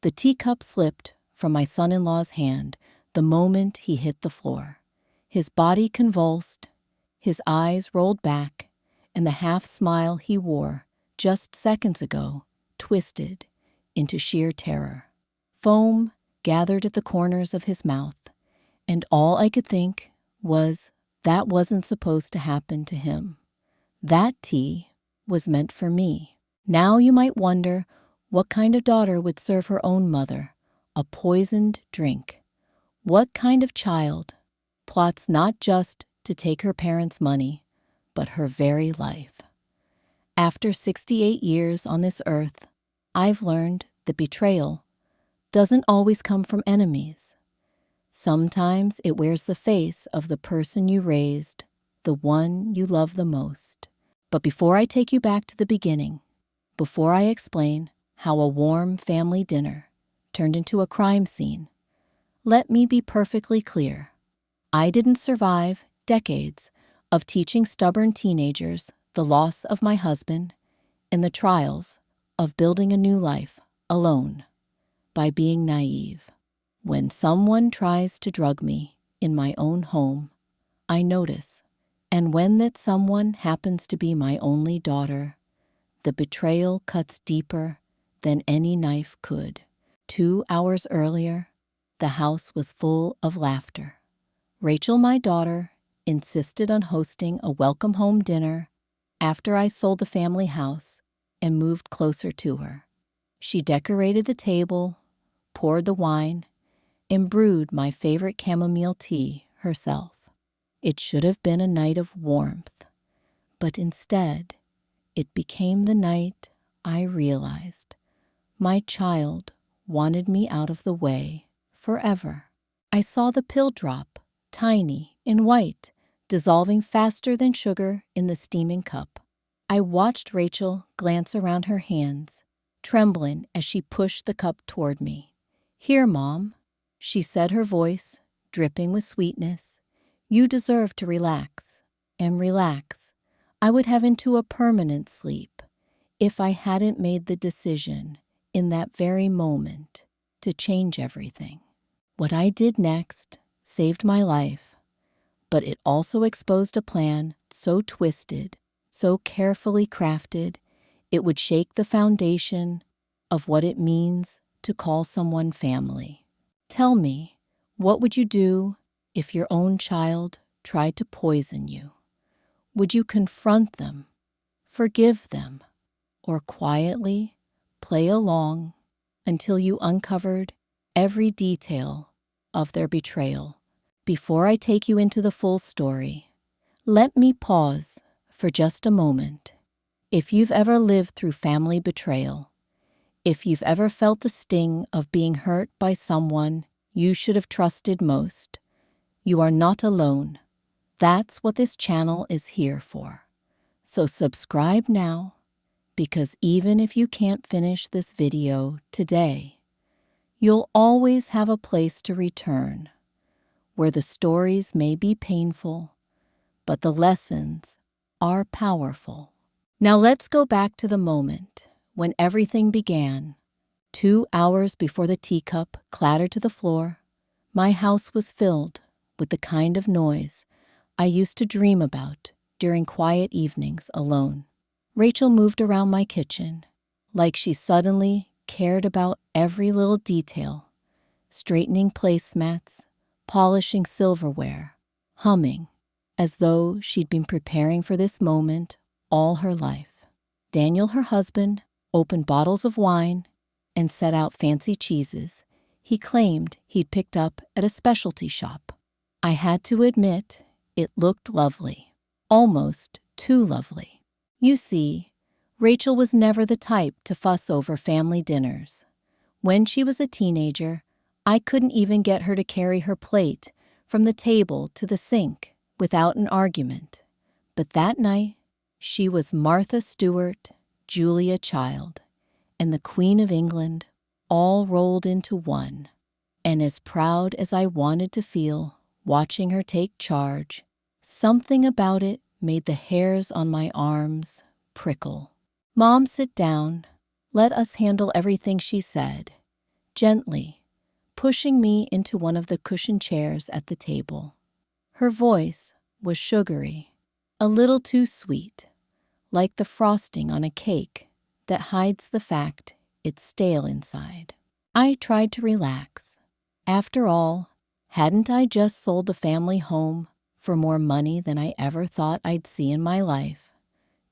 The teacup slipped from my son-in-law's hand the moment he hit the floor. His body convulsed, his eyes rolled back, and the half-smile he wore just seconds ago twisted into sheer terror. Foam gathered at the corners of his mouth, and all I could think was that wasn't supposed to happen to him. That tea was meant for me. Now you might wonder what kind of daughter would serve her own mother a poisoned drink. What kind of child plots not just to take her parents' money, but her very life? After 68 years on this earth, I've learned that betrayal doesn't always come from enemies. Sometimes it wears the face of the person you raised, the one you love the most. But before I take you back to the beginning, before I explain how a warm family dinner turned into a crime scene, let me be perfectly clear. I didn't survive decades of teaching stubborn teenagers the loss of my husband and the trials of building a new life alone by being naive. When someone tries to drug me in my own home, I notice. And when that someone happens to be my only daughter, the betrayal cuts deeper than any knife could. 2 hours earlier, the house was full of laughter. Rachel, my daughter, insisted on hosting a welcome home dinner after I sold the family house and moved closer to her. She decorated the table, poured the wine, and brewed my favorite chamomile tea herself. It should have been a night of warmth, but instead, it became the night I realized my child wanted me out of the way forever. I saw the pill drop, tiny and white, dissolving faster than sugar in the steaming cup. I watched Rachel glance around her hands, trembling as she pushed the cup toward me. "Here, Mom," she said, her voice dripping with sweetness. "You deserve to relax, and relax. I would have into a permanent sleep if I hadn't made the decision in that very moment to change everything. What I did next saved my life, but it also exposed a plan so twisted, so carefully crafted, it would shake the foundation of what it means to call someone family. Tell me, what would you do if your own child tried to poison you? Would you confront them, forgive them, or quietly play along until you uncovered every detail of their betrayal? Before I take you into the full story, let me pause for just a moment. If you've ever lived through family betrayal, if you've ever felt the sting of being hurt by someone you should have trusted most, you are not alone. That's what this channel is here for. So subscribe now, because even if you can't finish this video today, you'll always have a place to return, where the stories may be painful, but the lessons are powerful. Now let's go back to the moment when everything began. 2 hours before the teacup clattered to the floor, my house was filled with the kind of noise I used to dream about during quiet evenings alone. Rachel moved around my kitchen like she suddenly cared about every little detail, straightening placemats, polishing silverware, humming, as though she'd been preparing for this moment all her life. Daniel, her husband, opened bottles of wine and set out fancy cheeses he claimed he'd picked up at a specialty shop. I had to admit, it looked lovely, almost too lovely. You see, Rachel was never the type to fuss over family dinners. When she was a teenager, I couldn't even get her to carry her plate from the table to the sink without an argument. But that night, she was Martha Stewart, Julia Child, and the Queen of England all rolled into one. And as proud as I wanted to feel watching her take charge, something about it made the hairs on my arms prickle. "Mom, sit down. Let us handle everything," she said, gently, pushing me into one of the cushioned chairs at the table. Her voice was sugary, a little too sweet, like the frosting on a cake that hides the fact it's stale inside. I tried to relax. After all, hadn't I just sold the family home for more money than I ever thought I'd see in my life?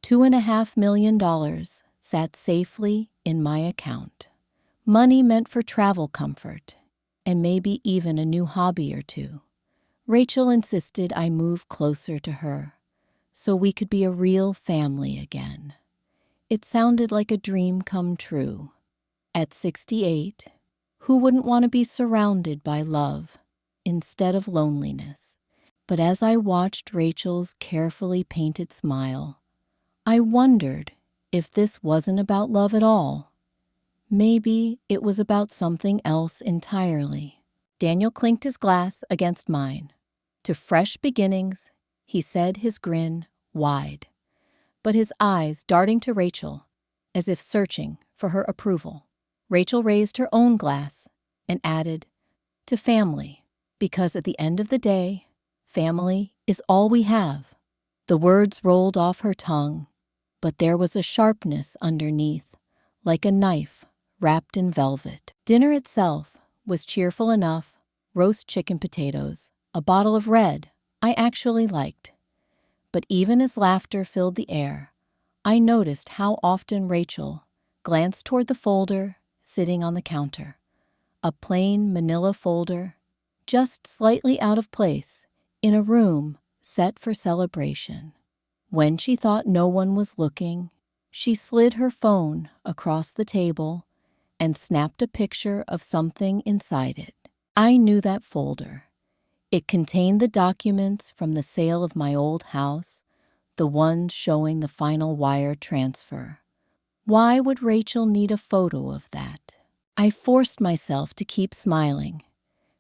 $2.5 million sat safely in my account. Money meant for travel comfort, and maybe even a new hobby or two. Rachel insisted I move closer to her, so we could be a real family again. It sounded like a dream come true. At 68, who wouldn't want to be surrounded by love instead of loneliness? But as I watched Rachel's carefully painted smile, I wondered if this wasn't about love at all. Maybe it was about something else entirely. Daniel clinked his glass against mine. To fresh beginnings, he said, his grin wide, but his eyes darting to Rachel, as if searching for her approval. Rachel raised her own glass and added, to family, because at the end of the day, family is all we have. The words rolled off her tongue, but there was a sharpness underneath, like a knife wrapped in velvet. Dinner itself was cheerful enough: roast chicken potatoes, a bottle of red I actually liked. But even as laughter filled the air, I noticed how often Rachel glanced toward the folder sitting on the counter, a plain manila folder, just slightly out of place in a room set for celebration. When she thought no one was looking, she slid her phone across the table and snapped a picture of something inside it. I knew that folder. It contained the documents from the sale of my old house, the ones showing the final wire transfer. Why would Rachel need a photo of that? I forced myself to keep smiling,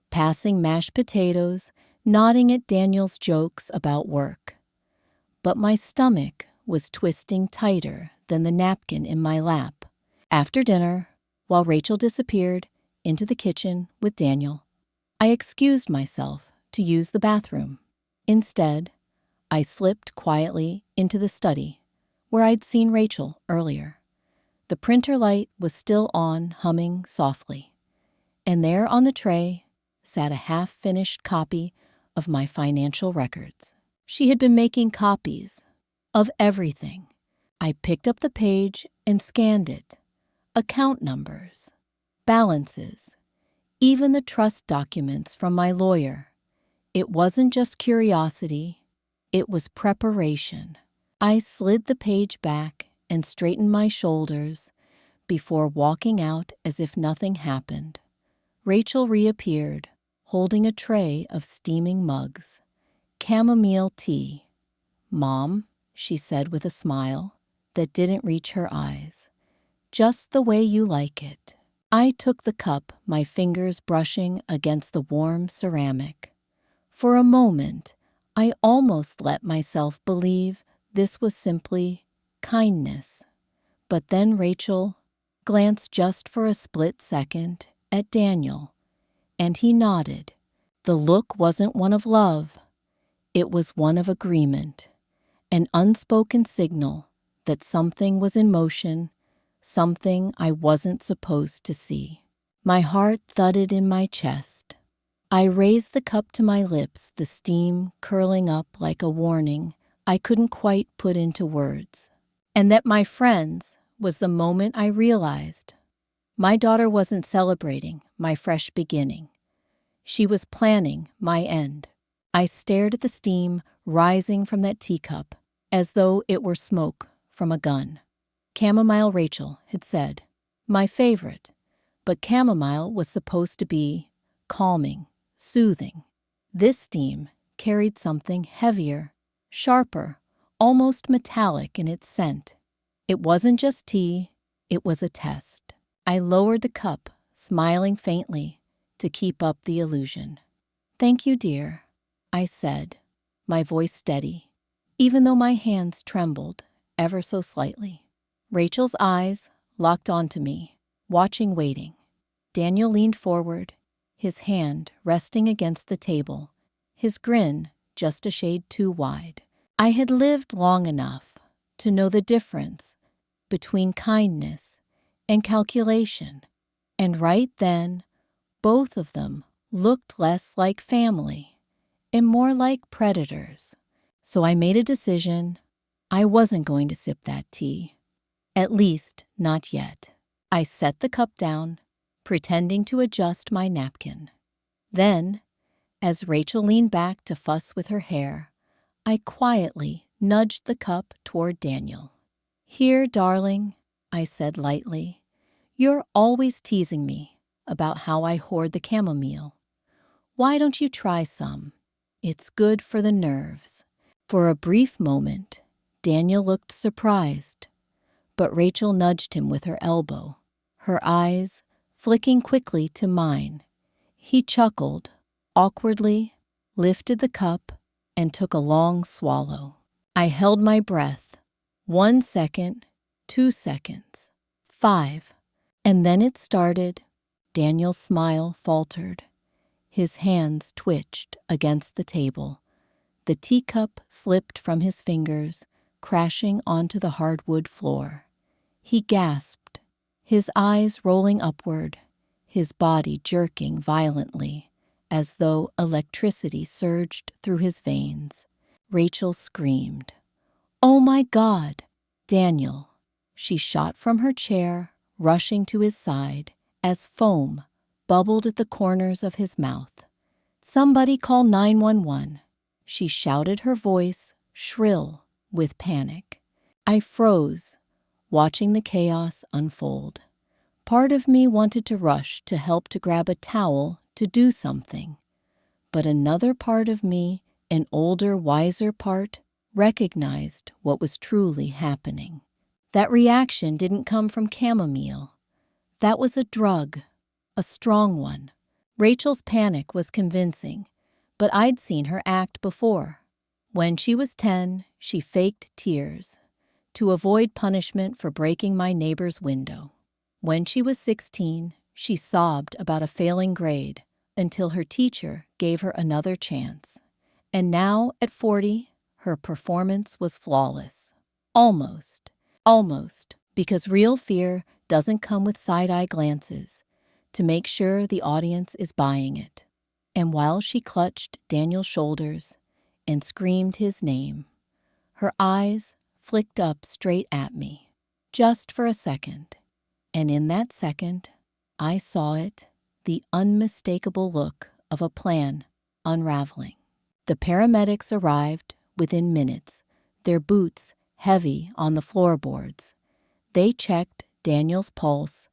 passing mashed potatoes, nodding at Daniel's jokes about work. But my stomach was twisting tighter than the napkin in my lap. After dinner, while Rachel disappeared into the kitchen with Daniel, I excused myself to use the bathroom. Instead, I slipped quietly into the study, where I'd seen Rachel earlier. The printer light was still on, humming softly, and there on the tray sat a half-finished copy of my financial records. She had been making copies of everything. I picked up the page and scanned it. Account numbers, balances, even the trust documents from my lawyer. It wasn't just curiosity, it was preparation. I slid the page back and straightened my shoulders before walking out as if nothing happened. Rachel reappeared, holding a tray of steaming mugs. Chamomile tea. "Mom," she said with a smile that didn't reach her eyes. "Just the way you like it." I took the cup, my fingers brushing against the warm ceramic. For a moment, I almost let myself believe this was simply kindness. But then Rachel glanced just for a split second at Daniel, and he nodded. The look wasn't one of love. It was one of agreement, an unspoken signal that something was in motion, something I wasn't supposed to see. My heart thudded in my chest. I raised the cup to my lips, the steam curling up like a warning I couldn't quite put into words. And that my friends was the moment I realized. My daughter wasn't celebrating my fresh beginning. She was planning my end. I stared at the steam rising from that teacup as though it were smoke from a gun. Chamomile, Rachel had said. My favorite. But chamomile was supposed to be calming, soothing. This steam carried something heavier, sharper, almost metallic in its scent. It wasn't just tea, it was a test. I lowered the cup, smiling faintly to keep up the illusion. "Thank you, dear," I said, my voice steady, even though my hands trembled ever so slightly. Rachel's eyes locked onto me, watching, waiting. Daniel leaned forward, his hand resting against the table, his grin just a shade too wide. I had lived long enough to know the difference between kindness and calculation, and right then, both of them looked less like family and more like predators. So I made a decision. I wasn't going to sip that tea. At least, not yet. I set the cup down, pretending to adjust my napkin. Then, as Rachel leaned back to fuss with her hair, I quietly nudged the cup toward Daniel. "Here, darling," I said lightly. "You're always teasing me about how I hoard the chamomile. Why don't you try some? It's good for the nerves." For a brief moment, Daniel looked surprised, but Rachel nudged him with her elbow, her eyes flicking quickly to mine. He chuckled, awkwardly, lifted the cup, and took a long swallow. I held my breath. 1 second, 2 seconds, 5. And then it started. Daniel's smile faltered. His hands twitched against the table. The teacup slipped from his fingers, crashing onto the hardwood floor. He gasped, his eyes rolling upward, his body jerking violently, as though electricity surged through his veins. Rachel screamed, "Oh my God, Daniel!" She shot from her chair, rushing to his side, as foam bubbled at the corners of his mouth. "Somebody call 911. She shouted, her voice shrill with panic. I froze, watching the chaos unfold. Part of me wanted to rush to help, to grab a towel, to do something. But another part of me, an older, wiser part, recognized what was truly happening. That reaction didn't come from chamomile. That was a drug, a strong one. Rachel's panic was convincing, but I'd seen her act before. When she was 10, she faked tears to avoid punishment for breaking my neighbor's window. When she was 16, she sobbed about a failing grade until her teacher gave her another chance. And now, at 40, her performance was flawless. Almost, because real fear doesn't come with side-eye glances to make sure the audience is buying it. And while she clutched Daniel's shoulders and screamed his name, her eyes flicked up straight at me, just for a second. And in that second, I saw it, the unmistakable look of a plan unraveling. The paramedics arrived within minutes, their boots heavy on the floorboards. They checked Daniel's pulse,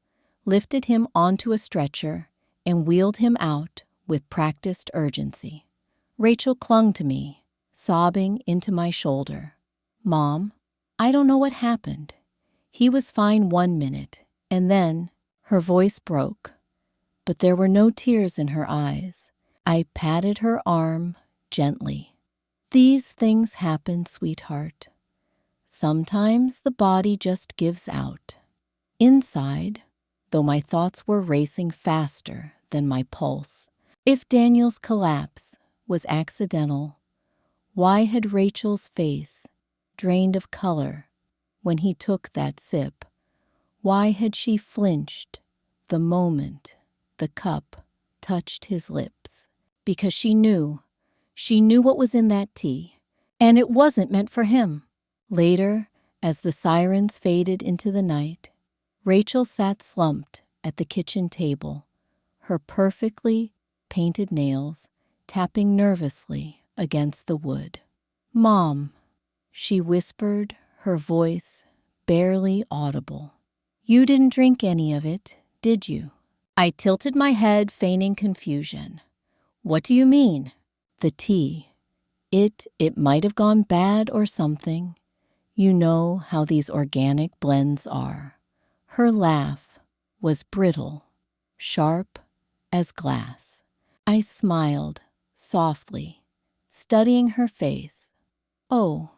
lifted him onto a stretcher, and wheeled him out with practiced urgency. Rachel clung to me, sobbing into my shoulder. "Mom, I don't know what happened. He was fine 1 minute, and then," her voice broke, but there were no tears in her eyes. I patted her arm gently. "These things happen, sweetheart. Sometimes the body just gives out." Inside, though my thoughts were racing faster than my pulse, if Daniel's collapse was accidental, why had Rachel's face drained of color when he took that sip? Why had she flinched the moment the cup touched his lips? Because she knew what was in that tea, and it wasn't meant for him. Later, as the sirens faded into the night, Rachel sat slumped at the kitchen table, her perfectly painted nails tapping nervously against the wood. "Mom," she whispered, her voice barely audible. "You didn't drink any of it, did you?" I tilted my head, feigning confusion. "What do you mean?" "The tea. It might have gone bad or something. You know how these organic blends are." Her laugh was brittle, sharp as glass. I smiled softly, studying her face. "Oh,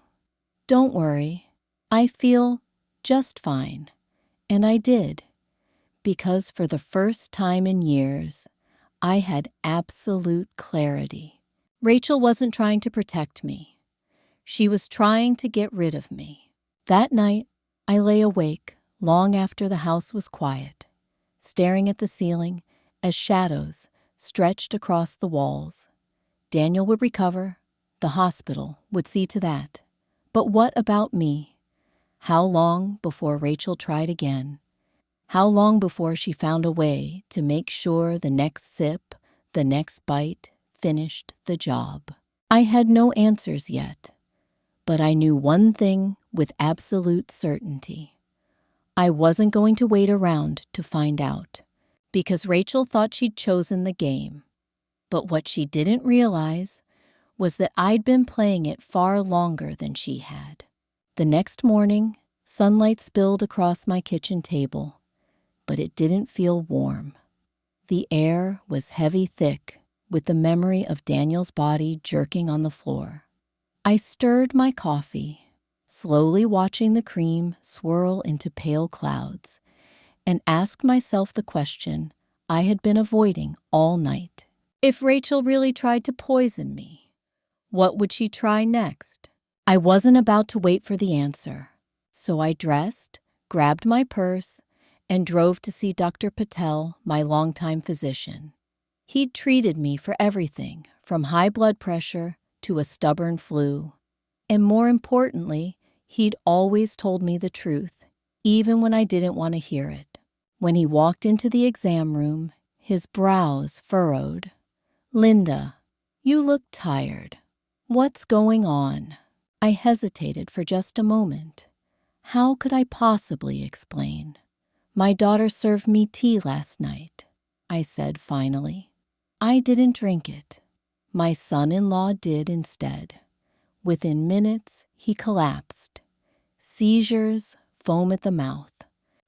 don't worry. I feel just fine." And I did, Because for the first time in years, I had absolute clarity. Rachel wasn't trying to protect me. She was trying to get rid of me. That night, I lay awake long after the house was quiet, staring at the ceiling as shadows stretched across the walls. Daniel would recover. The hospital would see to that. But what about me? How long before Rachel tried again? How long before she found a way to make sure the next sip, the next bite, finished the job? I had no answers yet, but I knew one thing with absolute certainty. I wasn't going to wait around to find out, because Rachel thought she'd chosen the game. But what she didn't realize was that I'd been playing it far longer than she had. The next morning, sunlight spilled across my kitchen table, but it didn't feel warm. The air was heavy thick with the memory of Daniel's body jerking on the floor. I stirred my coffee, slowly watching the cream swirl into pale clouds, and asked myself the question I had been avoiding all night. If Rachel really tried to poison me, what would she try next? I wasn't about to wait for the answer, so I dressed, grabbed my purse, and drove to see Dr. Patel, my longtime physician. He'd treated me for everything from high blood pressure to a stubborn flu. And more importantly, he'd always told me the truth, even when I didn't want to hear it. When he walked into the exam room, his brows furrowed. "Linda, you look tired. What's going on?" I hesitated for just a moment. How could I possibly explain? "My daughter served me tea last night," I said finally. "I didn't drink it. My son-in-law did instead." Within minutes, he collapsed. Seizures, foam at the mouth.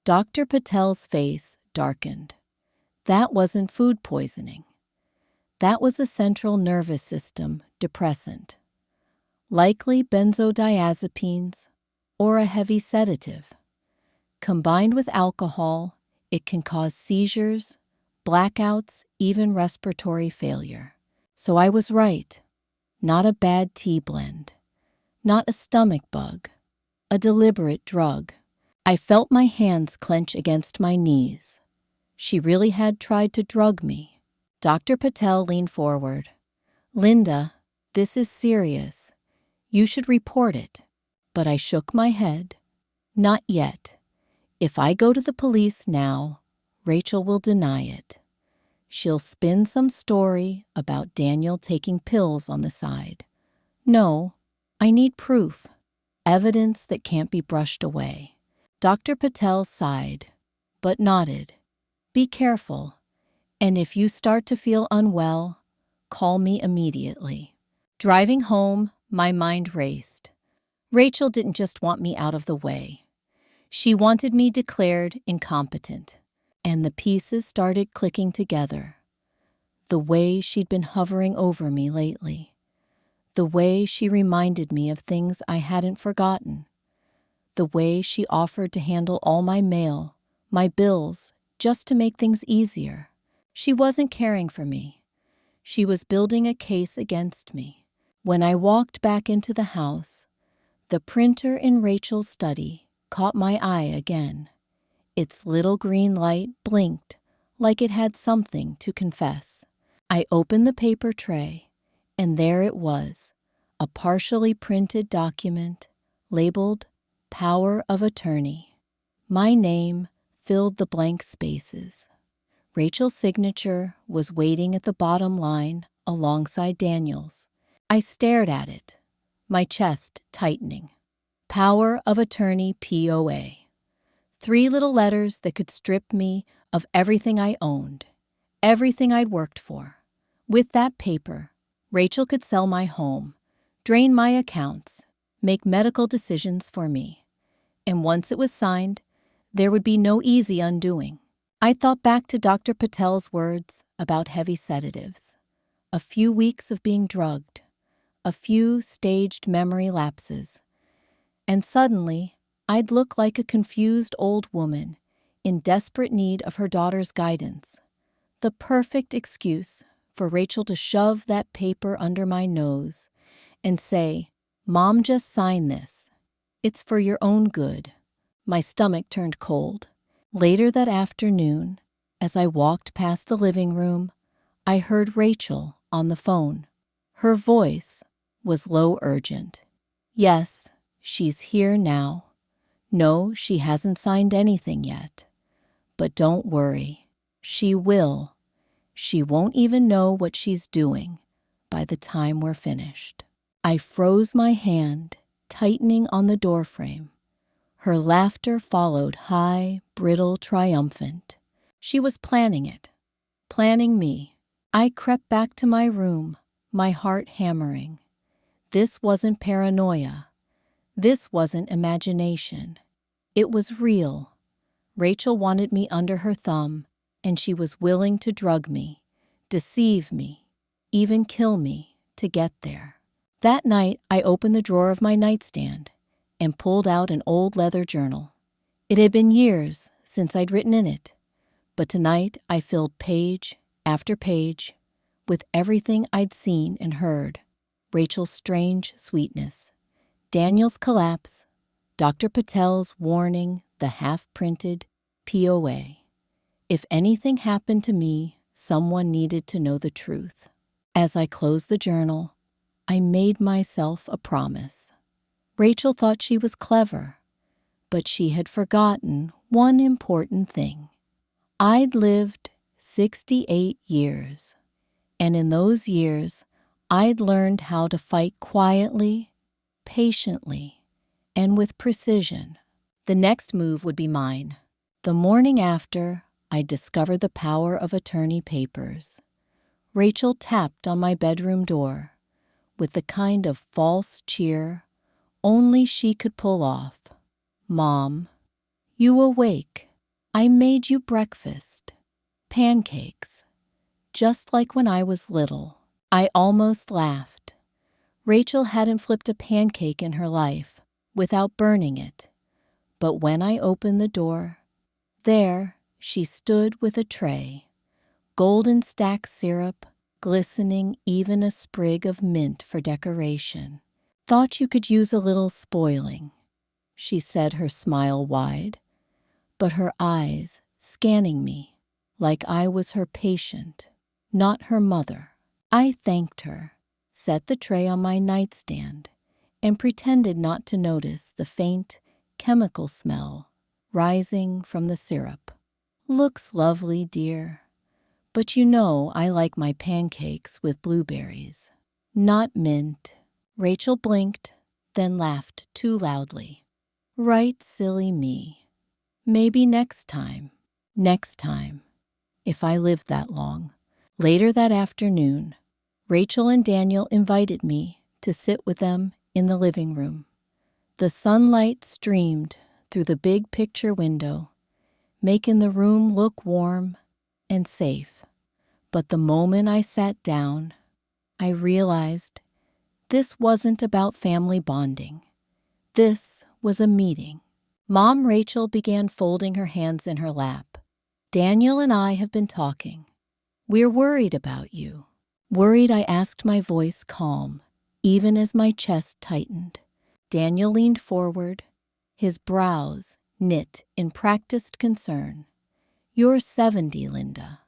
Dr. Patel's face darkened. That wasn't food poisoning. That was a central nervous system depressant. Likely benzodiazepines or a heavy sedative. Combined with alcohol, it can cause seizures, blackouts, even respiratory failure. So I was right. Not a bad tea blend. Not a stomach bug. A deliberate drug. I felt my hands clench against my knees. She really had tried to drug me. Dr. Patel leaned forward. "Linda, this is serious. You should report it." But I shook my head. "Not yet. If I go to the police now, Rachel will deny it. She'll spin some story about Daniel taking pills on the side. No, I need proof. Evidence that can't be brushed away." Dr. Patel sighed, but nodded. "Be careful, and if you start to feel unwell, call me immediately." Driving home, my mind raced. Rachel didn't just want me out of the way. She wanted me declared incompetent. And the pieces started clicking together. The way she'd been hovering over me lately. The way she reminded me of things I hadn't forgotten. The way she offered to handle all my mail, my bills, just to make things easier. She wasn't caring for me. She was building a case against me. When I walked back into the house, the printer in Rachel's study caught my eye again. Its little green light blinked like it had something to confess. I opened the paper tray, and there it was, a partially printed document labeled Power of Attorney. My name filled the blank spaces. Rachel's signature was waiting at the bottom line alongside Daniel's. I stared at it, my chest tightening. Power of Attorney POA. 3 little letters that could strip me of everything I owned, everything I'd worked for. With that paper, Rachel could sell my home, drain my accounts, make medical decisions for me. And once it was signed, there would be no easy undoing. I thought back to Dr. Patel's words about heavy sedatives. A few weeks of being drugged, a few staged memory lapses, and suddenly I'd look like a confused old woman in desperate need of her daughter's guidance. The perfect excuse for Rachel to shove that paper under my nose and say, "Mom, just sign this. It's for your own good." My stomach turned cold. Later that afternoon, as I walked past the living room, I heard Rachel on the phone. Her voice was low, urgent. "Yes, she's here now. No, she hasn't signed anything yet. But don't worry. She will. She won't even know what she's doing by the time we're finished." I froze my hand, tightening on the doorframe. Her laughter followed, high, brittle, triumphant. She was planning it, planning me. I crept back to my room, my heart hammering. This wasn't paranoia. This wasn't imagination. It was real. Rachel wanted me under her thumb, and she was willing to drug me, deceive me, even kill me to get there. That night, I opened the drawer of my nightstand and pulled out an old leather journal. It had been years since I'd written in it, but tonight I filled page after page with everything I'd seen and heard. Rachel's strange sweetness, Daniel's collapse, Dr. Patel's warning, the half-printed POA. If anything happened to me, someone needed to know the truth. As I closed the journal, I made myself a promise. Rachel thought she was clever, but she had forgotten one important thing. I'd lived 68 years, and in those years, I'd learned how to fight quietly, patiently, and with precision. The next move would be mine. The morning after, I discovered the power of attorney papers. Rachel tapped on my bedroom door with the kind of false cheer only she could pull off. "Mom, you awake? I made you breakfast. Pancakes. Just like when I was little." I almost laughed. Rachel hadn't flipped a pancake in her life without burning it. But when I opened the door, there she stood with a tray, golden stack syrup, glistening, even a sprig of mint for decoration. "Thought you could use a little spoiling," she said, her smile wide, but her eyes scanning me like I was her patient, not her mother. I thanked her, set the tray on my nightstand, and pretended not to notice the faint chemical smell rising from the syrup. "Looks lovely, dear. But you know I like my pancakes with blueberries, not mint." Rachel blinked, then laughed too loudly. "Right, silly me. Maybe next time. Next time, if I live that long." Later that afternoon, Rachel and Daniel invited me to sit with them in the living room. The sunlight streamed through the big picture window, making the room look warm and safe. But the moment I sat down, I realized this wasn't about family bonding. This was a meeting. Mom Rachel began folding her hands in her lap. "Daniel and I have been talking. We're worried about you." Worried, I asked, my voice calm, even as my chest tightened. Daniel leaned forward, his brows knit in practiced concern. "You're 70, Linda.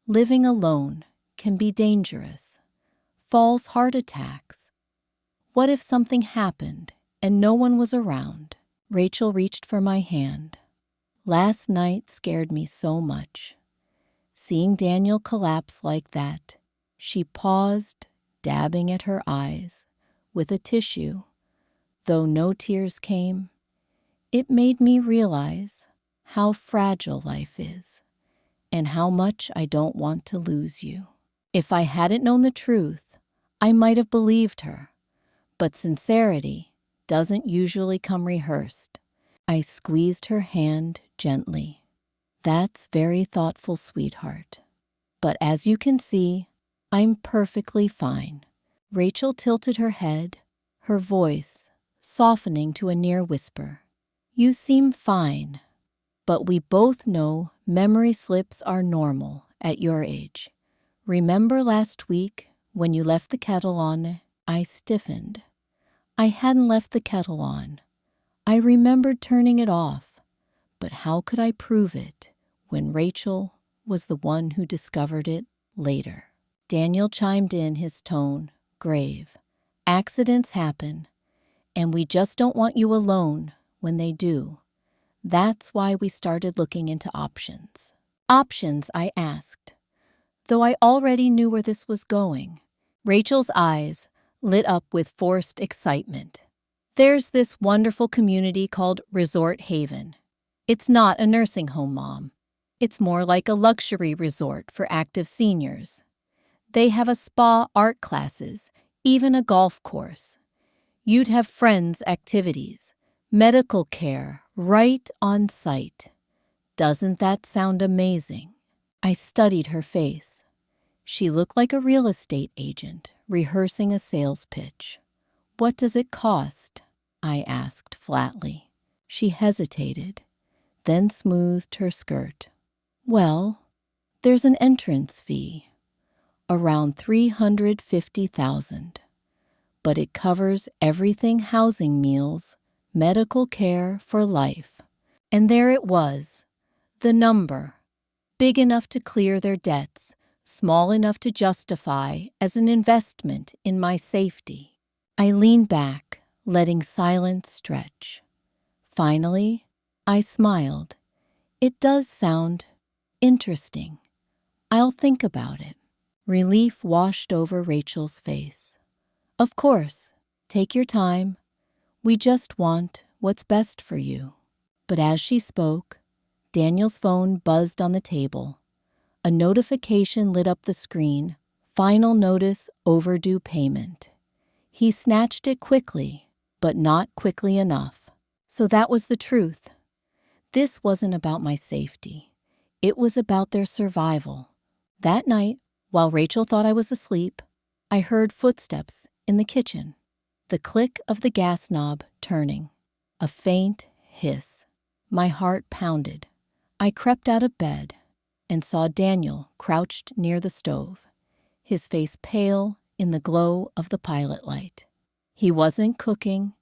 Living alone can be dangerous. Falls, heart attacks. What if something happened and no one was around?" Rachel reached for my hand. "Last night scared me so much. Seeing Daniel collapse like that." She paused, dabbing at her eyes with a tissue. Though no tears came, it made me realize how fragile life is and how much I don't want to lose you. If I hadn't known the truth, I might have believed her. But sincerity doesn't usually come rehearsed. I squeezed her hand gently. "That's very thoughtful, sweetheart. But as you can see, I'm perfectly fine." Rachel tilted her head, her voice softening to a near whisper. "You seem fine. But we both know memory slips are normal at your age. Remember last week when you left the kettle on? I stiffened. I hadn't left the kettle on. I remembered turning it off. But how could I prove it when Rachel was the one who discovered it later? Daniel chimed in, his tone grave. Accidents happen, and we just don't want you alone when they do. That's why we started looking into options. Options, I asked, though I already knew where this was going. Rachel's eyes lit up with forced excitement. There's this wonderful community called Resort Haven. It's not a nursing home, Mom. It's more like a luxury resort for active seniors. They have a spa, art classes, even a golf course. You'd have friends' activities, medical care, right on site. Doesn't that sound amazing? I studied her face. She looked like a real estate agent rehearsing a sales pitch. What does it cost? I asked flatly. She hesitated, then smoothed her skirt. Well, there's an entrance fee, around $350,000, but it covers everything: housing, meals, medical care for life. And there it was, the number, big enough to clear their debts, small enough to justify as an investment in my safety. I leaned back, letting silence stretch. Finally, I smiled. It does sound interesting. I'll think about it. Relief washed over Rachel's face. Of course, take your time. We just want what's best for you. But as she spoke, Daniel's phone buzzed on the table. A notification lit up the screen. Final notice, overdue payment. He snatched it quickly, but not quickly enough. So that was the truth. This wasn't about my safety. It was about their survival. That night, while Rachel thought I was asleep, I heard footsteps in the kitchen. The click of the gas knob turning. A faint hiss. My heart pounded. I crept out of bed and saw Daniel crouched near the stove, his face pale in the glow of the pilot light. He wasn't cooking.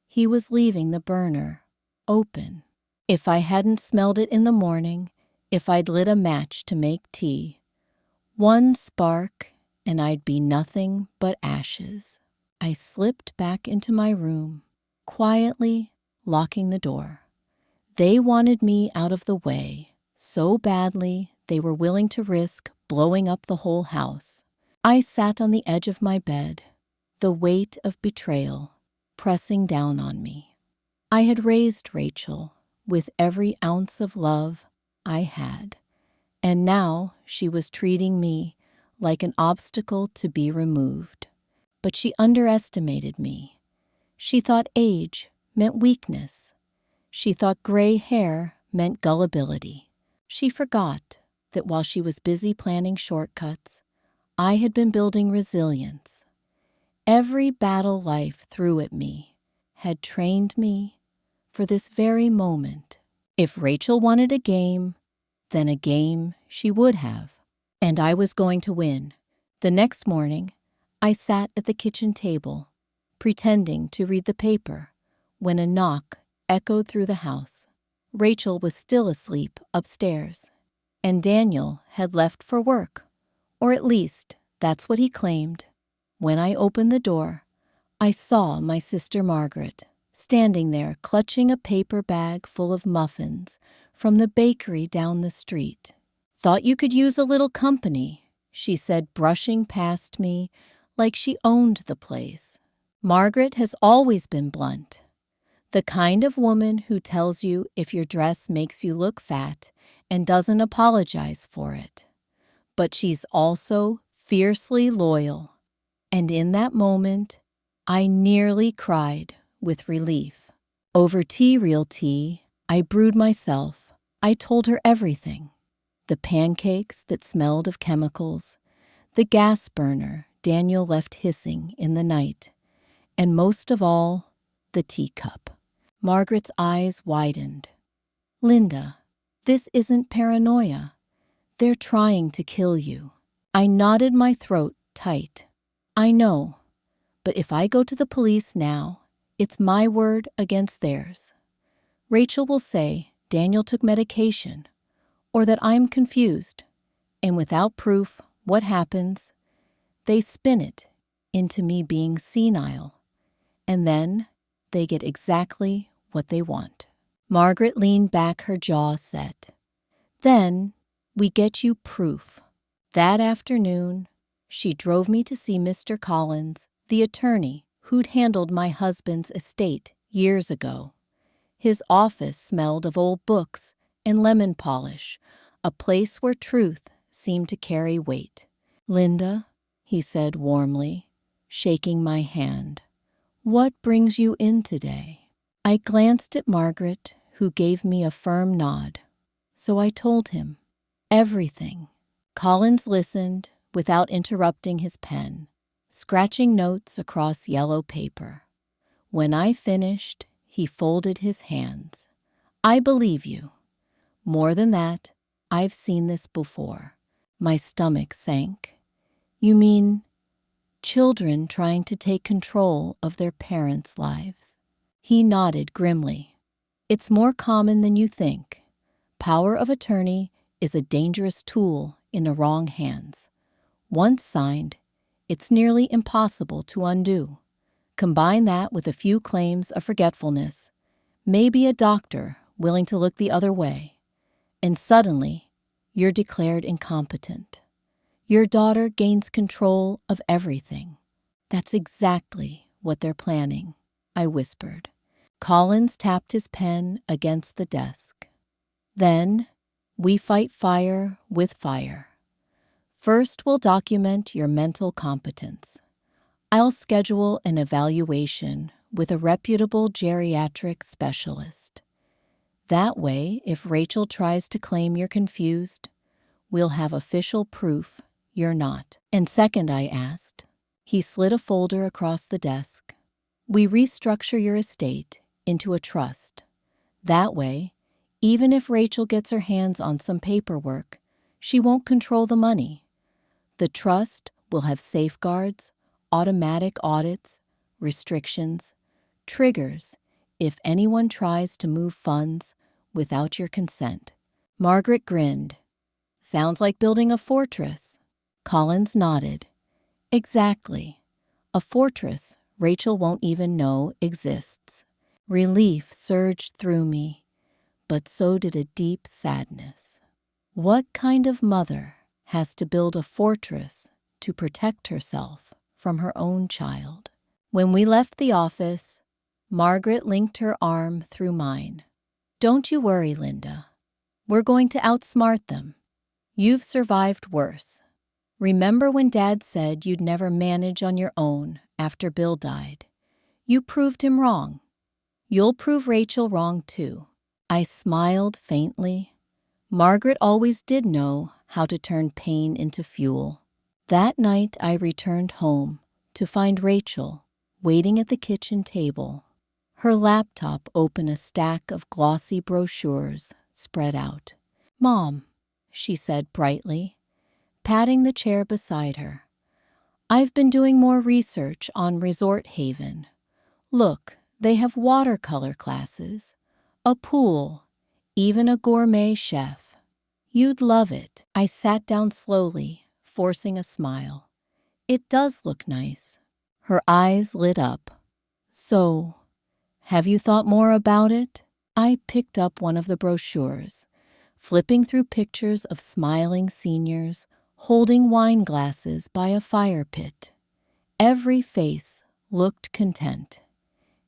He was leaving the burner open. If I hadn't smelled it in the morning, if I'd lit a match to make tea, one spark and I'd be nothing but ashes. I slipped back into my room, quietly locking the door. They wanted me out of the way so badly they were willing to risk blowing up the whole house. I sat on the edge of my bed, the weight of betrayal pressing down on me. I had raised Rachel with every ounce of love I had, and now she was treating me like an obstacle to be removed. But she underestimated me. She thought age meant weakness. She thought gray hair meant gullibility. She forgot that while she was busy planning shortcuts, I had been building resilience. Every battle life threw at me had trained me for this very moment. If Rachel wanted a game, then a game she would have. And I was going to win. The next morning, I sat at the kitchen table, pretending to read the paper, when a knock echoed through the house. Rachel was still asleep upstairs, and Daniel had left for work, or at least that's what he claimed. When I opened the door, I saw my sister Margaret standing there clutching a paper bag full of muffins from the bakery down the street. "Thought you could use a little company," she said, brushing past me like she owned the place. Margaret has always been blunt, the kind of woman who tells you if your dress makes you look fat and doesn't apologize for it. But she's also fiercely loyal, and in that moment, I nearly cried with relief. Over tea, real tea, I brewed myself. I told her everything. The pancakes that smelled of chemicals, the gas burner Daniel left hissing in the night, and most of all, the teacup. Margaret's eyes widened. "Linda, This isn't paranoia. They're trying to kill you. I knotted my throat tight. I know, but if I go to the police now, it's my word against theirs. Rachel will say Daniel took medication, or that I'm confused. And without proof, what happens? They spin it into me being senile. And then they get exactly what they want. Margaret leaned back, her jaw set. Then we get you proof. That afternoon, she drove me to see Mr. Collins, the attorney who'd handled my husband's estate years ago. His office smelled of old books and lemon polish, a place where truth seemed to carry weight. "Linda," he said warmly, shaking my hand, "what brings you in today?" I glanced at Margaret, who gave me a firm nod. So I told him everything. Collins listened without interrupting his pen, scratching notes across yellow paper. When I finished, he folded his hands. "I believe you. More than that, I've seen this before." My stomach sank. "You mean children trying to take control of their parents' lives?" He nodded grimly. "It's more common than you think. Power of attorney is a dangerous tool in the wrong hands. Once signed, it's nearly impossible to undo. Combine that with a few claims of forgetfulness, maybe a doctor willing to look the other way, and suddenly you're declared incompetent. Your daughter gains control of everything." "That's exactly what they're planning," I whispered. Collins tapped his pen against the desk. "Then we fight fire with fire. First, we'll document your mental competence. I'll schedule an evaluation with a reputable geriatric specialist. That way, if Rachel tries to claim you're confused, we'll have official proof you're not." "And second," I asked. He slid a folder across the desk. "We restructure your estate into a trust. That way, even if Rachel gets her hands on some paperwork, she won't control the money. The trust will have safeguards, automatic audits, restrictions, triggers if anyone tries to move funds without your consent." Margaret grinned. "Sounds like building a fortress." Collins nodded. "Exactly. A fortress Rachel won't even know exists." Relief surged through me, but so did a deep sadness. What kind of mother has to build a fortress to protect herself from her own child? When we left the office, Margaret linked her arm through mine. "Don't you worry, Linda. We're going to outsmart them. You've survived worse. Remember when Dad said you'd never manage on your own after Bill died? You proved him wrong. You'll prove Rachel wrong too." I smiled faintly. Margaret always did know how to turn pain into fuel. That night I returned home to find Rachel waiting at the kitchen table, her laptop open, a stack of glossy brochures spread out. "Mom," she said brightly, patting the chair beside her, "I've been doing more research on Resort Haven. Look, they have watercolor classes, a pool, even a gourmet chef. You'd love it." I sat down slowly, forcing a smile. "It does look nice." Her eyes lit up. "So, have you thought more about it?" I picked up one of the brochures, flipping through pictures of smiling seniors holding wine glasses by a fire pit. Every face looked content.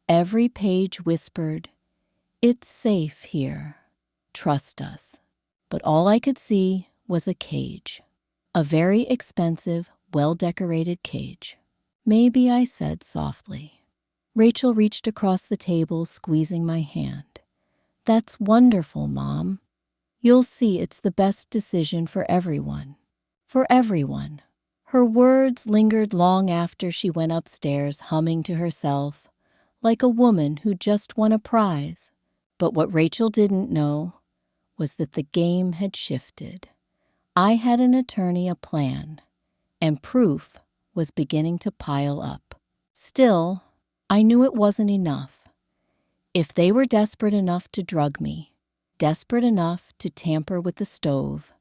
Every page whispered, "It's safe here. Trust us." But all I could see was a cage. A very expensive, well-decorated cage. "Maybe," I said softly. Rachel reached across the table, squeezing my hand. "That's wonderful, Mom. You'll see it's the best decision for everyone." For everyone. Her words lingered long after she went upstairs, humming to herself, like a woman who just won a prize. But what Rachel didn't know was that the game had shifted. I had an attorney, a plan, and proof was beginning to pile up. Still, I knew it wasn't enough. If they were desperate enough to drug me, desperate enough to tamper with the stove,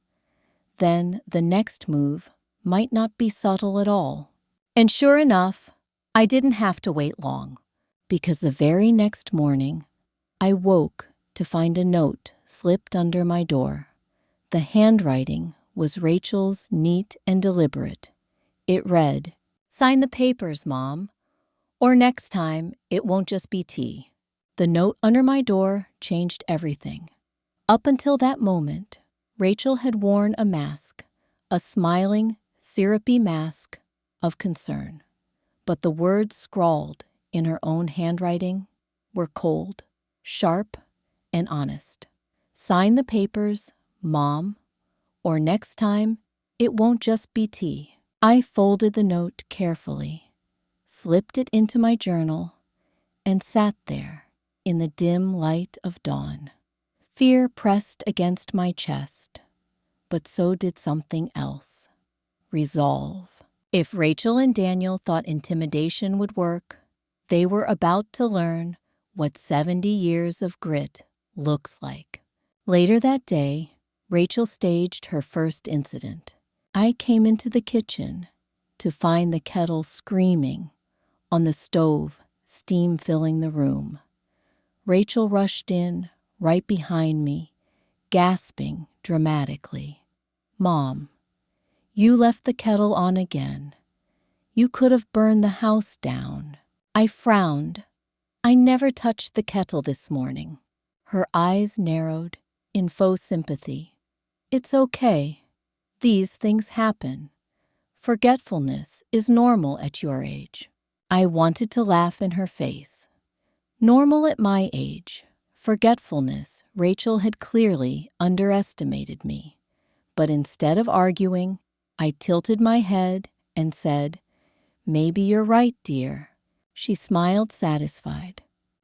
then the next move might not be subtle at all. And sure enough, I didn't have to wait long, because the very next morning, I woke to find a note slipped under my door. The handwriting was Rachel's, neat and deliberate. It read, "Sign the papers, Mom, or next time it won't just be tea." The note under my door changed everything. Up until that moment, Rachel had worn a mask, a smiling, syrupy mask of concern. But the words scrawled in her own handwriting were cold, sharp, and honest. "Sign the papers, Mom, or next time it won't just be tea." I folded the note carefully, slipped it into my journal, and sat there in the dim light of dawn. Fear pressed against my chest, but so did something else. Resolve. If Rachel and Daniel thought intimidation would work, they were about to learn what 70 years of grit looks like. Later that day, Rachel staged her first incident. I came into the kitchen to find the kettle screaming, on the stove, steam filling the room. Rachel rushed in, right behind me, gasping dramatically. "Mom, you left the kettle on again. You could have burned the house down." I frowned. "I never touched the kettle this morning." Her eyes narrowed in faux sympathy. "It's okay. These things happen. Forgetfulness is normal at your age." I wanted to laugh in her face. Normal at my age. Forgetfulness, Rachel had clearly underestimated me. But instead of arguing, I tilted my head and said, "Maybe you're right, dear." She smiled satisfied.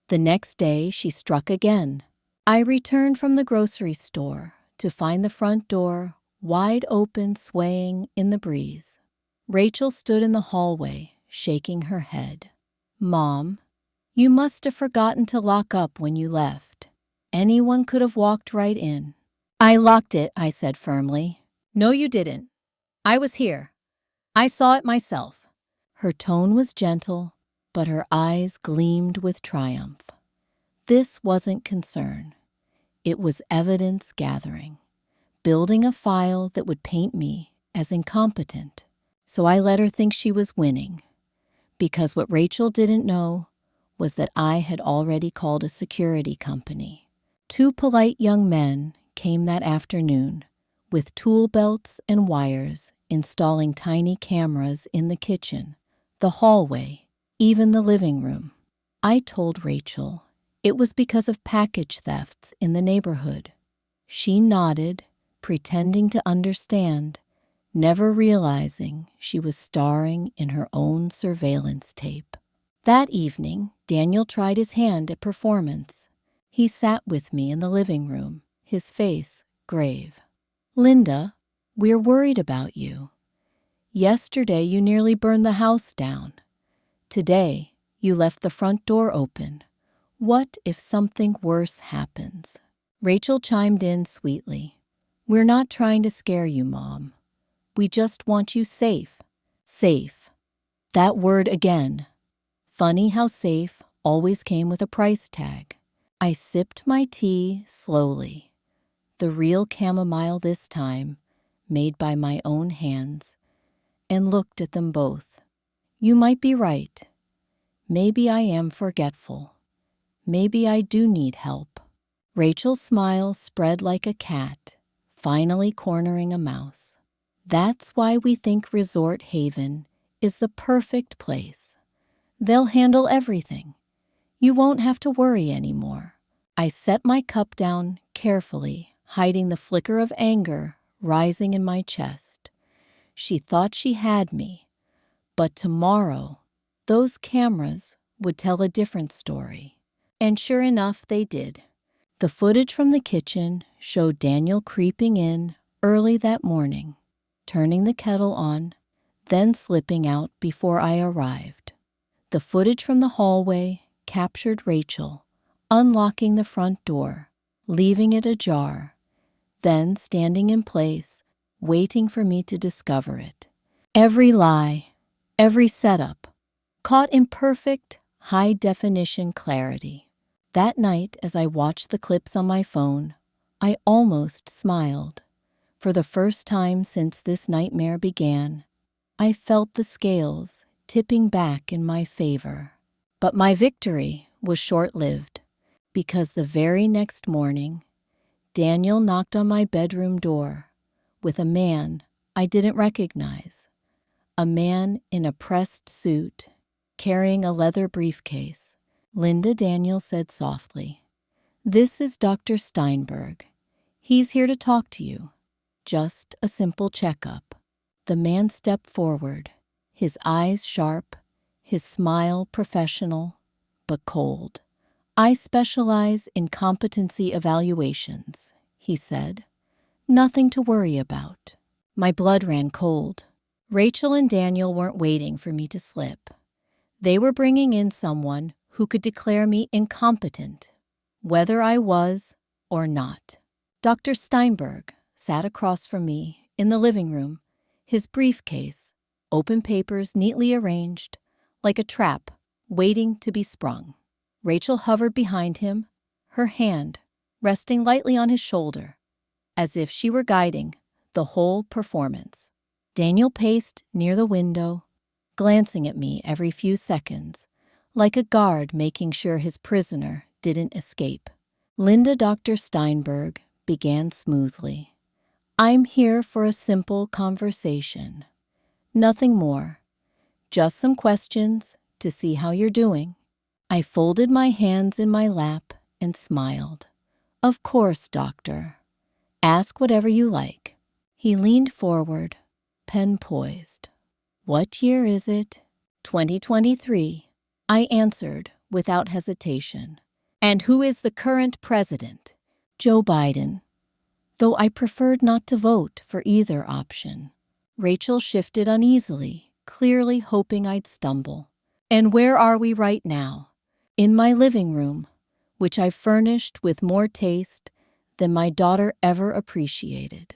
The next day, she struck again. I returned from the grocery store to find the front door wide open, swaying in the breeze. Rachel stood in the hallway, shaking her head. "Mom, you must have forgotten to lock up when you left. Anyone could have walked right in." "I locked it," I said firmly. "No, you didn't. I was here. I saw it myself." Her tone was gentle, but her eyes gleamed with triumph. This wasn't concern. It was evidence gathering, building a file that would paint me as incompetent. So I let her think she was winning, because what Rachel didn't know was that I had already called a security company. 2 polite young men came that afternoon with tool belts and wires, installing tiny cameras in the kitchen, the hallway, even the living room. I told Rachel it was because of package thefts in the neighborhood. She nodded, pretending to understand, never realizing she was starring in her own surveillance tape. That evening, Daniel tried his hand at performance. He sat with me in the living room, his face grave. "Linda, we're worried about you. Yesterday you nearly burned the house down. Today you left the front door open. What if something worse happens?" Rachel chimed in sweetly. "We're not trying to scare you, Mom. We just want you safe." Safe. That word again. Funny how safe always came with a price tag. I sipped my tea slowly. The real chamomile this time, made by my own hands, and looked at them both. You might be right. Maybe I am forgetful. Maybe I do need help. Rachel's smile spread like a cat, finally cornering a mouse. That's why we think Resort Haven is the perfect place. They'll handle everything. You won't have to worry anymore. I set my cup down carefully, hiding the flicker of anger rising in my chest. She thought she had me, but tomorrow, those cameras would tell a different story. And sure enough, they did. The footage from the kitchen showed Daniel creeping in early that morning, turning the kettle on, then slipping out before I arrived. The footage from the hallway captured Rachel unlocking the front door, leaving it ajar, then standing in place, waiting for me to discover it. Every lie, every setup, caught in perfect, high-definition clarity. That night, as I watched the clips on my phone, I almost smiled. For the first time since this nightmare began, I felt the scales tipping back in my favor. But my victory was short-lived, because the very next morning, Daniel knocked on my bedroom door with a man I didn't recognize, a man in a pressed suit, carrying a leather briefcase. "Linda," Daniel said softly, "this is Dr. Steinberg. He's here to talk to you. Just a simple checkup." The man stepped forward, his eyes sharp, his smile professional, but cold. "I specialize in competency evaluations," he said. "Nothing to worry about." My blood ran cold. Rachel and Daniel weren't waiting for me to slip. They were bringing in someone who could declare me incompetent, whether I was or not. Dr. Steinberg sat across from me in the living room, his briefcase, open papers neatly arranged, like a trap waiting to be sprung. Rachel hovered behind him, her hand resting lightly on his shoulder, as if she were guiding the whole performance. Daniel paced near the window, glancing at me every few seconds, like a guard making sure his prisoner didn't escape. "Linda," Dr. Steinberg began smoothly, "I'm here for a simple conversation. Nothing more. Just some questions to see how you're doing." I folded my hands in my lap and smiled. "Of course, doctor. Ask whatever you like." He leaned forward, pen poised. "What year is it?" 2023, I answered without hesitation. "And who is the current president?" "Joe Biden," though I preferred not to vote for either option. Rachel shifted uneasily, clearly hoping I'd stumble. "And where are we right now?" "In my living room, which I've furnished with more taste than my daughter ever appreciated."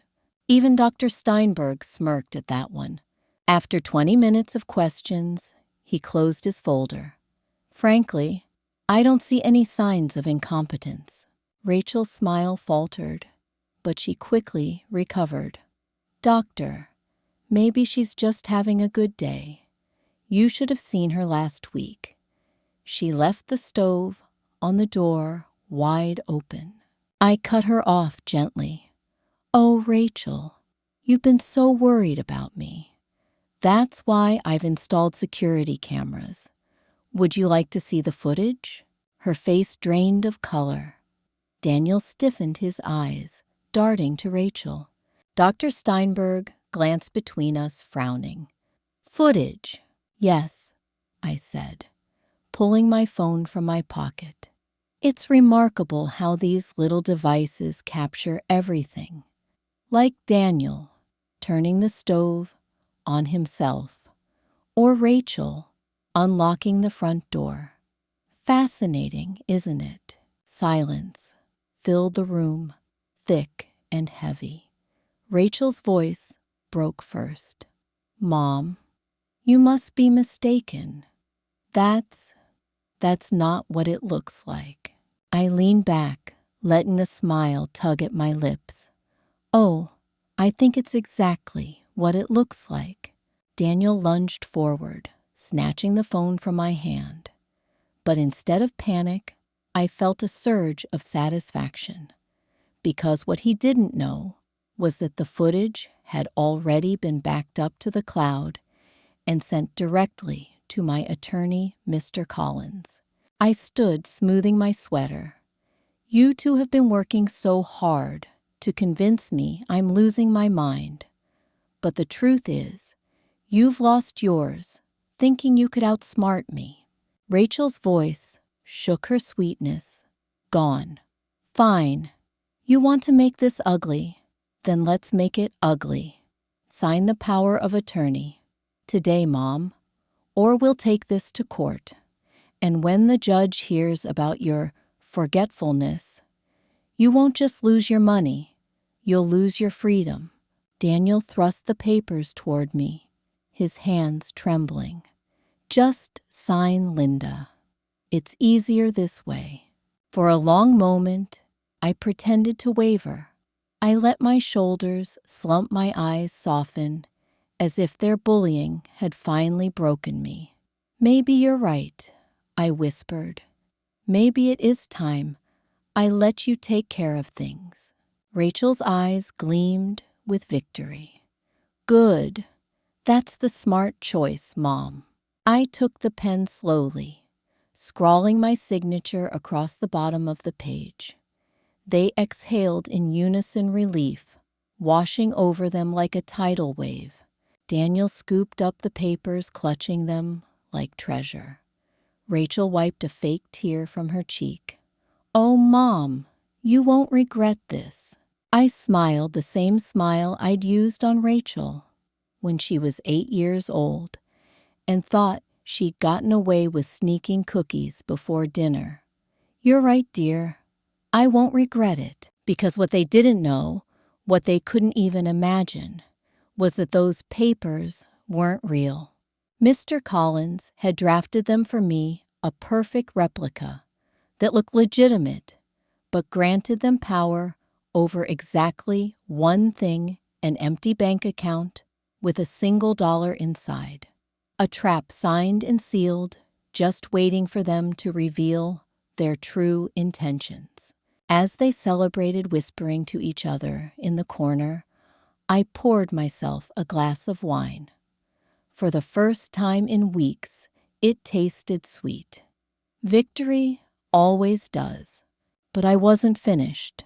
Even Dr. Steinberg smirked at that one. After 20 minutes of questions, he closed his folder. "Frankly, I don't see any signs of incompetence." Rachel's smile faltered, but she quickly recovered. "Doctor, maybe she's just having a good day. You should have seen her last week. She left the stove on the door wide open." I cut her off gently. "Oh, Rachel, you've been so worried about me. That's why I've installed security cameras. Would you like to see the footage?" Her face drained of color. Daniel stiffened his eyes, darting to Rachel. Dr. Steinberg glanced between us, frowning. "Footage?" "Yes," I said, pulling my phone from my pocket. "It's remarkable how these little devices capture everything. Like Daniel turning the stove on himself, or Rachel unlocking the front door. Fascinating, isn't it?" Silence filled the room, thick and heavy. Rachel's voice broke first. "Mom, you must be mistaken. That's not what it looks like." I leaned back, letting the smile tug at my lips. "Oh, I think it's exactly what it looks like." Daniel lunged forward, snatching the phone from my hand. But instead of panic, I felt a surge of satisfaction, because what he didn't know was that the footage had already been backed up to the cloud and sent directly to my attorney, Mr. Collins. I stood smoothing my sweater. "You two have been working so hard to convince me I'm losing my mind. But the truth is, you've lost yours, thinking you could outsmart me." Rachel's voice shook her sweetness. "Gone. Fine. You want to make this ugly? Then let's make it ugly. Sign the power of attorney. Today, Mom. Or we'll take this to court. And when the judge hears about your forgetfulness, you won't just lose your money, you'll lose your freedom. Daniel thrust the papers toward me, his hands trembling. Just sign, Linda. It's easier this way. For a long moment, I pretended to waver. I let my shoulders slump, my eyes soften, as if their bullying had finally broken me. Maybe you're right, I whispered. Maybe it is time I let you take care of things. Rachel's eyes gleamed with victory. Good. That's the smart choice, Mom. I took the pen slowly, scrawling my signature across the bottom of the page. They exhaled in unison relief, washing over them like a tidal wave. Daniel scooped up the papers, clutching them like treasure. Rachel wiped a fake tear from her cheek. Oh, Mom, you won't regret this. I smiled the same smile I'd used on Rachel when she was 8 years old and thought she'd gotten away with sneaking cookies before dinner. You're right, dear. I won't regret it, because what they didn't know, what they couldn't even imagine, was that those papers weren't real. Mr. Collins had drafted them for me, a perfect replica that looked legitimate, but granted them power over exactly one thing: an empty bank account with a single dollar inside. A trap signed and sealed, just waiting for them to reveal their true intentions. As they celebrated, whispering to each other in the corner, I poured myself a glass of wine. For the first time in weeks, it tasted sweet. Victory always does. But I wasn't finished,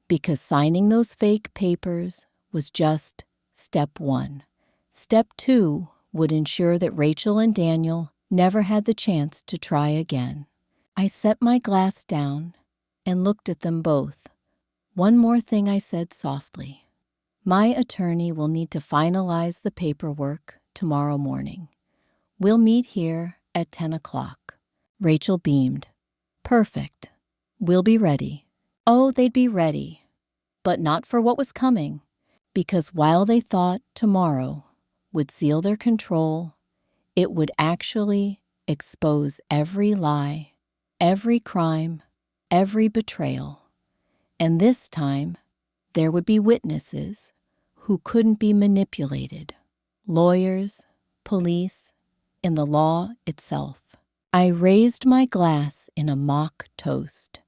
because signing those fake papers was just step 1. Step 2 would ensure that Rachel and Daniel never had the chance to try again. I set my glass down and looked at them both. One more thing, I said softly. My attorney will need to finalize the paperwork tomorrow morning. We'll meet here at 10 o'clock. Rachel beamed. Perfect. We'll be ready. Oh, they'd be ready, but not for what was coming, because while they thought tomorrow would seal their control, it would actually expose every lie, every crime, every betrayal. And this time, there would be witnesses who couldn't be manipulated, lawyers, police, and the law itself. I raised my glass in a mock toast.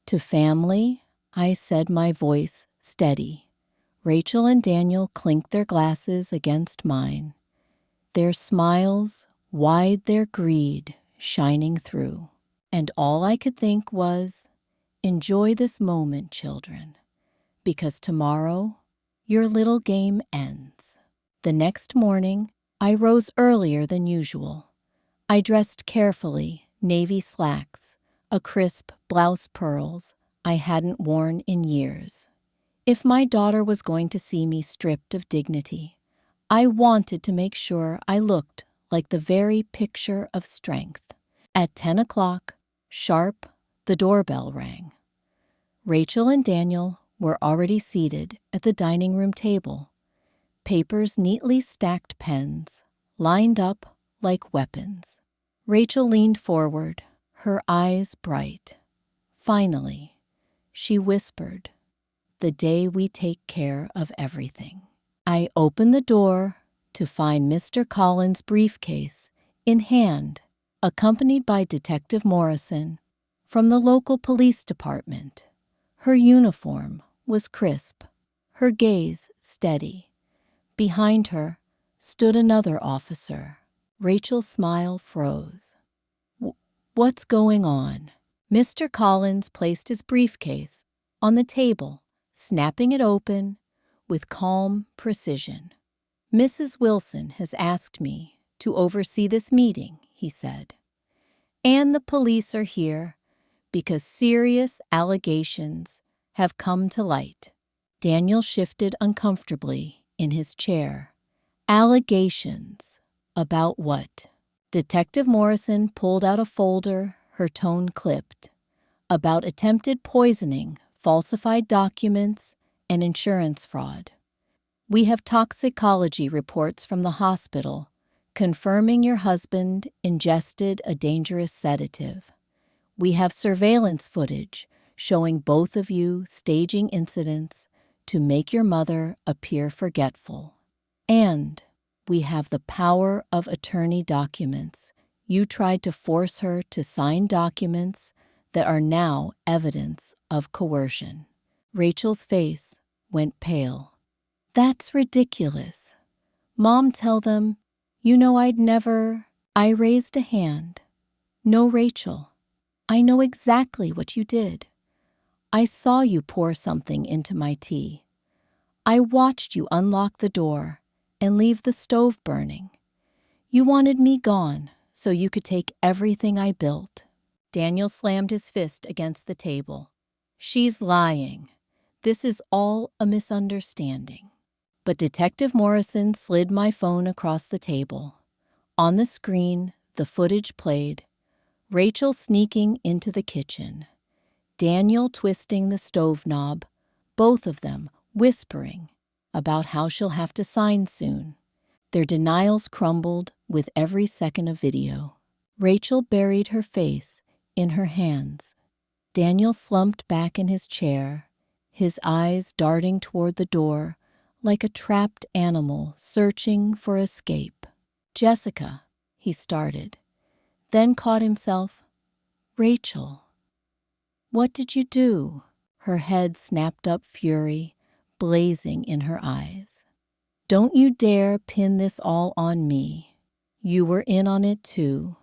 To family, I said, my voice steady. Rachel and Daniel clinked their glasses against mine, their smiles wide, their greed shining through. And all I could think was, enjoy this moment, children, because tomorrow your little game ends. The next morning, I rose earlier than usual. I dressed carefully, navy slacks, a crisp blouse, pearls I hadn't worn in years. If my daughter was going to see me stripped of dignity, I wanted to make sure I looked like the very picture of strength. At 10 o'clock, sharp, the doorbell rang. Rachel and Daniel were already seated at the dining room table, papers neatly stacked, pens lined up like weapons. Rachel leaned forward, her eyes bright. Finally, she whispered, the day we take care of everything. I opened the door to find Mr. Collins' briefcase in hand, accompanied by Detective Morrison from the local police department. Her uniform was crisp, her gaze steady. Behind her stood another officer. Rachel's smile froze. What's going on? Mr. Collins placed his briefcase on the table, snapping it open with calm precision. Mrs. Wilson has asked me to oversee this meeting, he said. And the police are here because serious allegations have come to light. Daniel shifted uncomfortably in his chair. Allegations? About what? Detective Morrison pulled out a folder, her tone clipped. About attempted poisoning, falsified documents, and insurance fraud. We have toxicology reports from the hospital confirming your husband ingested a dangerous sedative. We have surveillance footage showing both of you staging incidents to make your mother appear forgetful. And we have the power of attorney documents. You tried to force her to sign documents that are now evidence of coercion. Rachel's face went pale. That's ridiculous. Mom, tell them, you know I'd never. I raised a hand. No, Rachel. I know exactly what you did. I saw you pour something into my tea. I watched you unlock the door and leave the stove burning. You wanted me gone so you could take everything I built. Daniel slammed his fist against the table. She's lying. This is all a misunderstanding. But Detective Morrison slid my phone across the table. On the screen, the footage played. Rachel sneaking into the kitchen. Daniel twisting the stove knob, both of them whispering about how she'll have to sign soon. Their denials crumbled with every second of video. Rachel buried her face in her hands. Daniel slumped back in his chair, his eyes darting toward the door like a trapped animal searching for escape. Jessica, he started, then caught himself. Rachel. What did you do? Her head snapped up, fury blazing in her eyes. Don't you dare pin this all on me. You were in on it too.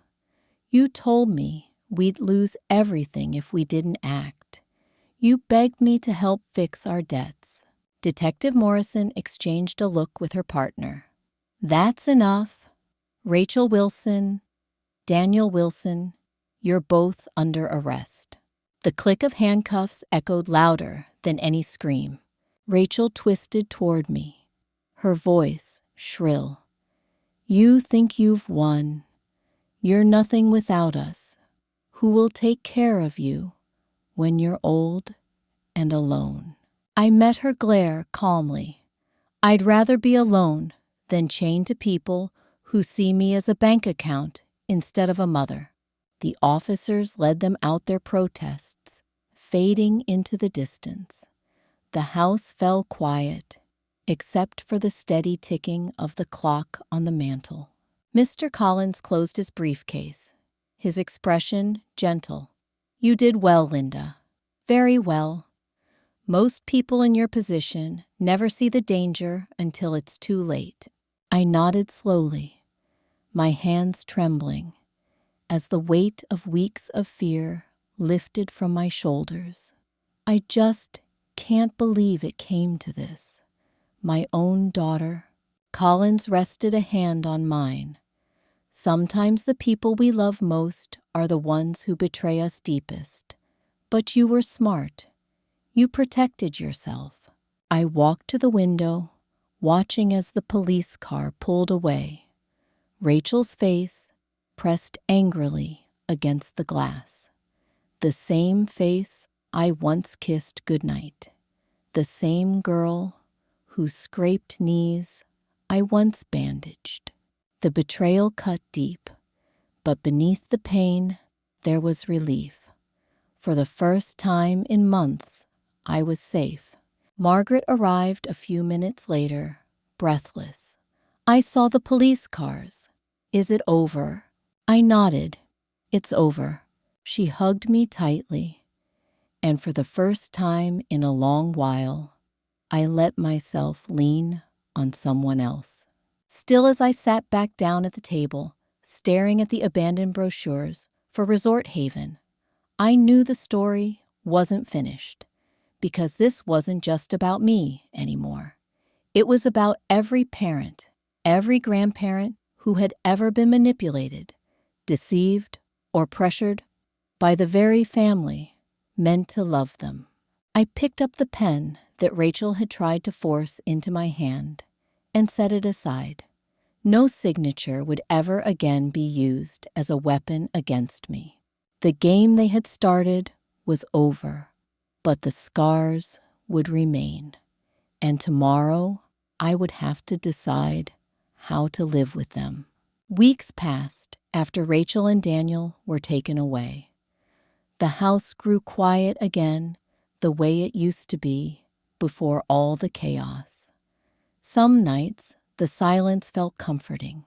You told me we'd lose everything if we didn't act. You begged me to help fix our debts. Detective Morrison exchanged a look with her partner. That's enough. Rachel Wilson, Daniel Wilson, you're both under arrest. The click of handcuffs echoed louder than any scream. Rachel twisted toward me, her voice shrill. You think you've won. You're nothing without us. Who will take care of you when you're old and alone? I met her glare calmly. I'd rather be alone than chained to people who see me as a bank account instead of a mother. The officers led them out, their protests fading into the distance. The house fell quiet, except for the steady ticking of the clock on the mantel. Mr. Collins closed his briefcase, his expression gentle. You did well, Linda. Very well. Most people in your position never see the danger until it's too late. I nodded slowly, my hands trembling, as the weight of weeks of fear lifted from my shoulders. I just can't believe it came to this. My own daughter. Collins rested a hand on mine. Sometimes the people we love most are the ones who betray us deepest. But you were smart. You protected yourself. I walked to the window, watching as the police car pulled away. Rachel's face pressed angrily against the glass. The same face I once kissed goodnight. The same girl whose scraped knees I once bandaged. The betrayal cut deep, but beneath the pain there was relief. For the first time in months, I was safe. Margaret arrived a few minutes later, breathless. I saw the police cars. Is it over? I nodded. It's over. She hugged me tightly, and for the first time in a long while, I let myself lean on someone else. Still as I sat back down at the table, staring at the abandoned brochures for Resort Haven, I knew the story wasn't finished, because this wasn't just about me anymore. It was about every parent, every grandparent who had ever been manipulated, deceived, or pressured by the very family meant to love them. I picked up the pen that Rachel had tried to force into my hand and set it aside. No signature would ever again be used as a weapon against me. The game they had started was over, but the scars would remain, and tomorrow I would have to decide how to live with them. Weeks passed after Rachel and Daniel were taken away. The house grew quiet again, the way it used to be before all the chaos. Some nights the silence felt comforting.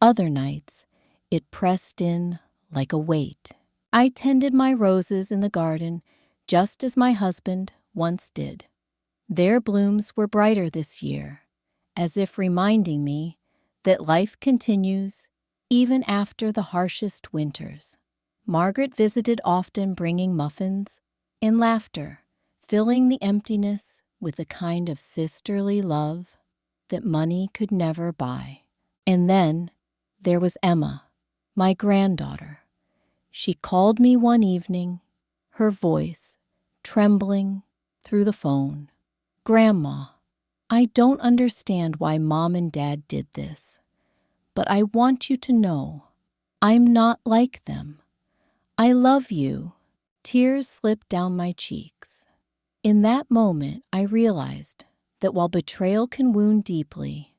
Other nights it pressed in like a weight. I tended my roses in the garden just as my husband once did. Their blooms were brighter this year, as if reminding me that life continues even after the harshest winters. Margaret visited often, bringing muffins and laughter, filling the emptiness with a kind of sisterly love that money could never buy. And then there was Emma, my granddaughter. She called me one evening, her voice trembling through the phone. "Grandma, I don't understand why Mom and Dad did this, but I want you to know I'm not like them. I love you." Tears slipped down my cheeks. In that moment, I realized that while betrayal can wound deeply,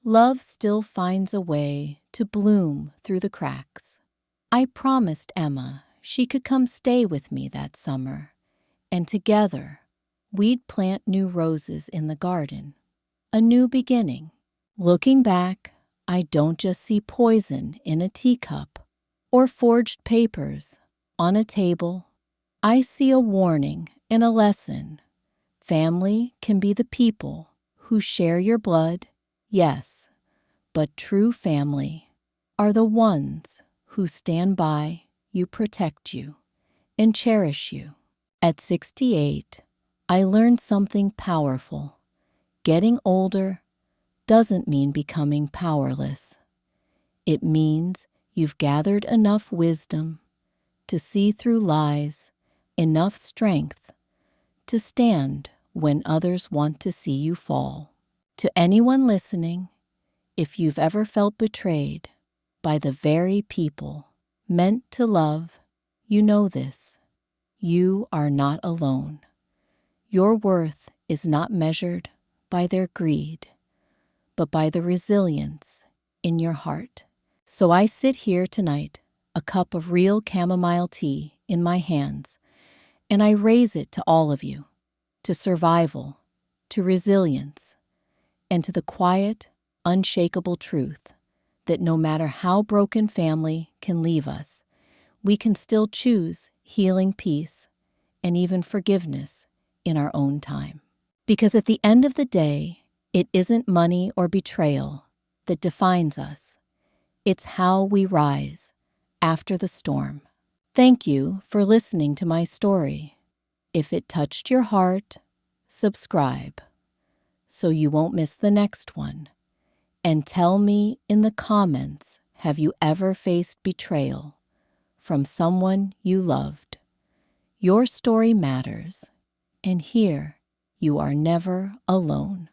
love still finds a way to bloom through the cracks. I promised Emma she could come stay with me that summer, and together we'd plant new roses in the garden. A new beginning. Looking back, I don't just see poison in a teacup or forged papers on a table. I see a warning and a lesson. Family can be the people who share your blood, yes, but true family are the ones who stand by you, protect you, and cherish you. At 68, I learned something powerful. Getting older doesn't mean becoming powerless. It means you've gathered enough wisdom to see through lies, enough strength to stand when others want to see you fall. To anyone listening, if you've ever felt betrayed by the very people meant to love, you know this. You are not alone. Your worth is not measured by their greed, but by the resilience in your heart. So I sit here tonight, a cup of real chamomile tea in my hands, and I raise it to all of you, to survival, to resilience, and to the quiet, unshakable truth that no matter how broken family can leave us, we can still choose healing, peace, and even forgiveness in our own time. Because at the end of the day, it isn't money or betrayal that defines us. It's how we rise after the storm. Thank you for listening to my story. If it touched your heart, subscribe so you won't miss the next one. And tell me in the comments, have you ever faced betrayal from someone you loved? Your story matters, and here you are never alone.